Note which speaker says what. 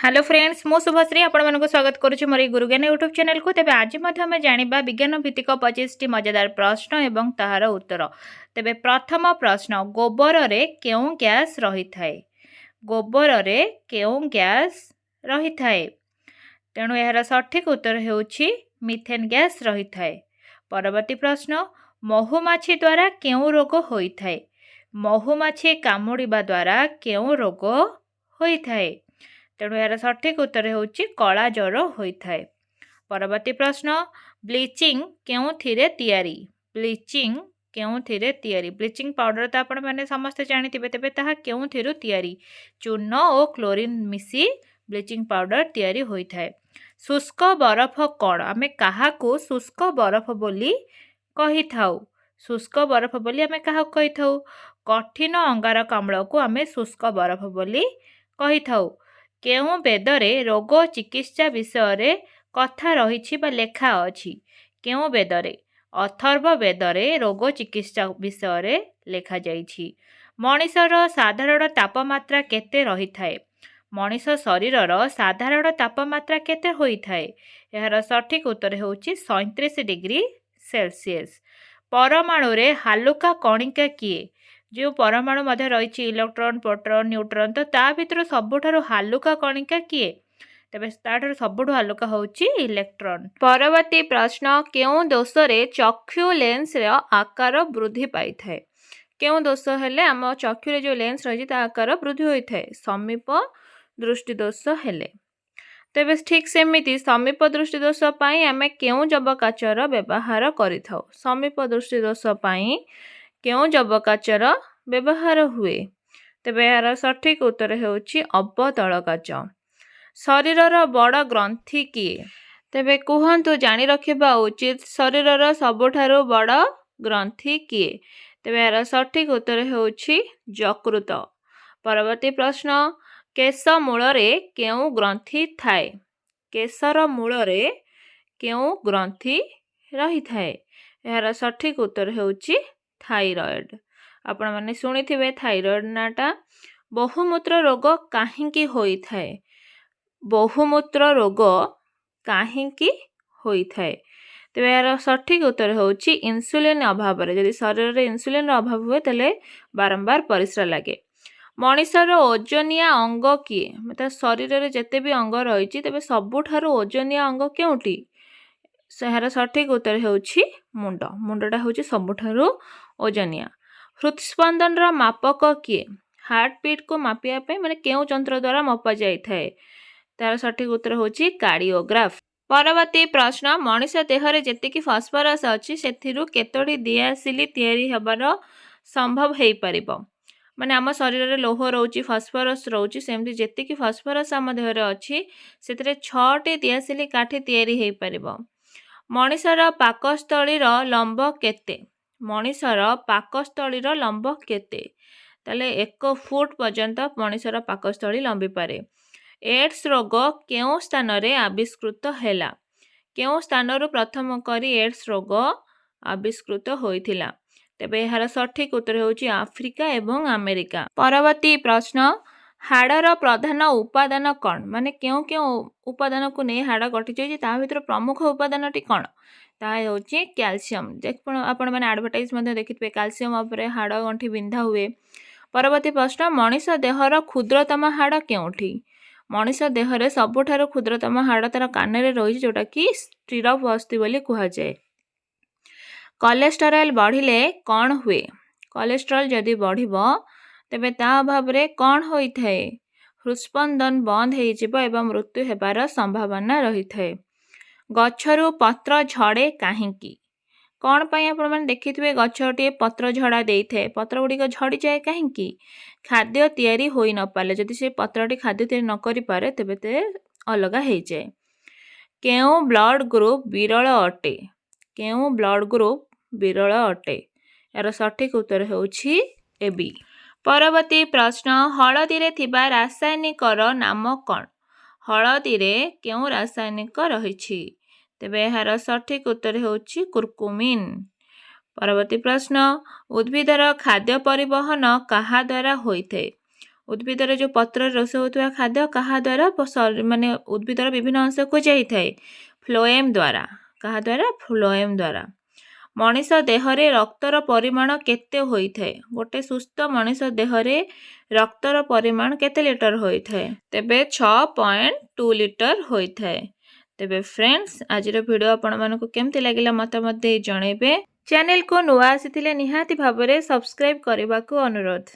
Speaker 1: Hello friends मु शुभश्री आपको स्वागत करुच्ची मोर गुरुज्ञान यूट्यूब चैनल को। तेज आज आम जाना विज्ञान भित्तिक 25 टी मजेदार प्रश्न एवं ताहार उत्तर। तेबे प्रथम प्रश्न, गोबर रे केउं गैस रही थाए? गोबर रे केउं गैस रही थाए? तेणु यार सठिक उत्तर हेउछि मिथेन गैस रही थाए। परवर्ती प्रश्न, महुमाछी द्वारा केउं रोग होई थाए? महुमाछी कामुड़िबा द्वारा केउं रोग होई थाए? तेणु यार सठिक उत्तर हेउछि कला ज्वर होइथाए। परवर्ती प्रश्न, ब्लीचिंग केउथिरे तियारी? ब्लीचिंग केउथिरे तियारी? ब्लीचिंग पाउडर तो आपण माने समस्त जानिथिबे, तेबे ताहा केउथिरु तियारी? चून और क्लोरीन मिसी ब्लीचिंग पाउडर तियारी होइथाए। शुष्क बरफ कौन? आमे काहाकू शुष्क बरफ बोली कही थाउ? शुष्क बरफ बोली आमे काहाकू कही थाउ? कठिन अंगारकाम्ल को आमे शुष्क बरफ बोली कही थाउ। केउं वेदरे रोग चिकित्सा विषय कथा रही बा लेखा अछि? केउं वेदरे? अथर्व वेदरे रोग चिकित्सा विषय लेखा जाइछि। मनिषर साधारण तापमात्रा केते रही थाए? मनिष शरीरर साधारण तापमात्रा केते होई थाए? यार सठिक उत्तर हेउछि 37 डिग्री सेल्सियस। परमाणु रे हालुका कणिका किए? जो परमाणु मध्य रही इलेक्ट्रॉन, प्रोटॉन, न्यूट्रॉन, तो ता भितर सबुठारु हालुका कणिका किए? तेबे ताठारु सबुठु हालुका होउछि इलेक्ट्रॉन। परवर्ती प्रश्न, केउं दोष रे चक्षु लेंस रे आकार वृद्धि पाई थाए? केउं दोष हेले आम चक्षु रे जो लेंस रही ता आकार वृद्धि होई थाए? समीप दृष्टि दोष हेले। तेबे ठीक सेमिति समीप दृष्टि दोष पाई आमे केउं जबकाचर व्यवहार करिथाउ? समीप दृष्टि दोष पाई केउं जबकाचर व्यवहार हुए? तेबे यार सठिक उत्तर हेउछि अवतल काच। शरीरर बड़ ग्रंथि किए? तेबे कुहंतु जानि रखिबा उचित शरीरर सबुठारु बड़ ग्रंथि किए? तेबे यार सठिक उत्तर हेउछि यकृत। परवर्ती प्रश्न, केश मूलरे केउं ग्रंथि थाए? केशर मूलरे केउं ग्रंथि रही थाए? यार सठिक उत्तर हेउछि थाइरॉइड। आपण माने शुणिथिबे थाइरॉइड नाटा। बहुमूत्र रोग काहींकी होई थाए? बहुमूत्र रोग काहींकी होई थाए? तेबे यार सठिक उत्तर होउछि इन्सुलिन अभाव रे। यदि शरीर रे इन्सुलिन अभाव हुए तले बारंबार परिश्रा लागे। मनिषर ओजनिया अंग किए? मतलब शरीर रे जते भी अंग रहिछि तेबे सबुठारु ओजनिया अंग केउटी? यार सठिक उत्तर हेउछि मुंड। मुंडटा होउछि सबुठारु ओजनिया। हृदस्पंदन रा मापक किए? हार्ट बीट को मापिया पे माने केउं यंत्र द्वारा मपा जाई थाए? तार सठिक उत्तर होउछि कार्डियोग्राफ। परवर्ती प्रश्न, मनिष देहरे जेतिकी फॉस्फोरस अछि सेथिरु केतोडी दियासिली तयारी हेबार संभव हेई परिबो? माने आम शरीर रे लोह रहउछि, फॉस्फोरस रहउछि, सेमति जेतिकी फॉस्फोरस आम देहरे अछि सेतिरे 6 टी दियासिली काठी तयारी हेई परिबो। मनिषर पाकस्थलीर लंब केते? मनिषर पाकस्थलीर लंब केते? ताले 1 फुट पर्यंत मनिषर पाकस्थली लंबी पारे। एड्स रोग केउं स्थान रे आविष्कृत हैला? केउं स्थानरु प्रथम करी एड्स रोग आविष्कृत होइथिला? तेबे एहार सठिक उत्तर हेउछि आफ्रिका एवं अमेरिका। परवर्ती प्रश्न, हाड़र प्रधान उपादान कौन? माने केउं केउं उपादान को नै हाड़ गठि जाइछि ता भितर प्रमुख उपादानटी कौन? ताहा हेउछि कैल्शियम। देखो आपण माने एडवर्टाइज मध्ये देखिथिबे कैल्शियम उपरे हाड़ गंठी बिंधा हुए। परवर्ती प्रश्न, मनिष देहर क्षुद्रतम हाड़ केउठी? मनिष देहरे सबुठारु क्षुद्रतम हाड़ तार कानरे रहिछि जोटा कि स्टिरअप अस्ति बोली कुहा जाय। कोलेस्टेरॉल बढ़िले कौन हुए? कोलेस्टेरॉल जदि बढ़िबो तेबे ता अभाव रे कौन होई थाए? हृदस्पंदन बंद हेइ जिवो एवं मृत्यु हेबार संभावना रही थाए। गछरु पत्र झड़े काहींकी? कौन पाई आपण माने देखिथिबे गछटी पत्र झड़ा देई थाए, पत्र गुडी को झड़ी जाए काहींकी? खाद्य तयारी होई न पाले, जदि से पत्रटी खाद्य तयारी न करि पारे तेबे ते अलगा हेइ जाए। केउं ब्लड ग्रुप विरल अटे? केउं ब्लड ग्रुप विरल अटे? यार सठिक उत्तर हेउछि एबी। परवर्ती प्रश्न, हळदी रे थिबा रासायनिकर नाम कौन? हळदी रे केउं रासायनिक रहिछि? तेबे एहार सठिक उत्तर हेउछि कुर्कुमिन। परवर्ती प्रश्न, उद्भिदर खाद्य परिवहन काहा द्वारा होइथे? उद्भिदर जो पत्र रस होता खाद्य क्या द्वारा माने उद्भिदर विभिन्न अंश को जाए फ्लोएम द्वारा क्या द्वारा फ्लोएम द्वारा मनीष देहरे रक्तर परिमाण केते होइथाय गोटे सुस्थ मनीष देहरे रक्तर परिमाण केते लिटर होइथाय तेबे 6.2 लिटर होइथाय। तेबे फ्रेंड्स आज वीडियो आपण मानकु केमती लागिला मत मध्ये जणेबे चैनल को नुआ आसीथिले निहाती भाबरे सब्सक्राइब करबा को अनुरोध।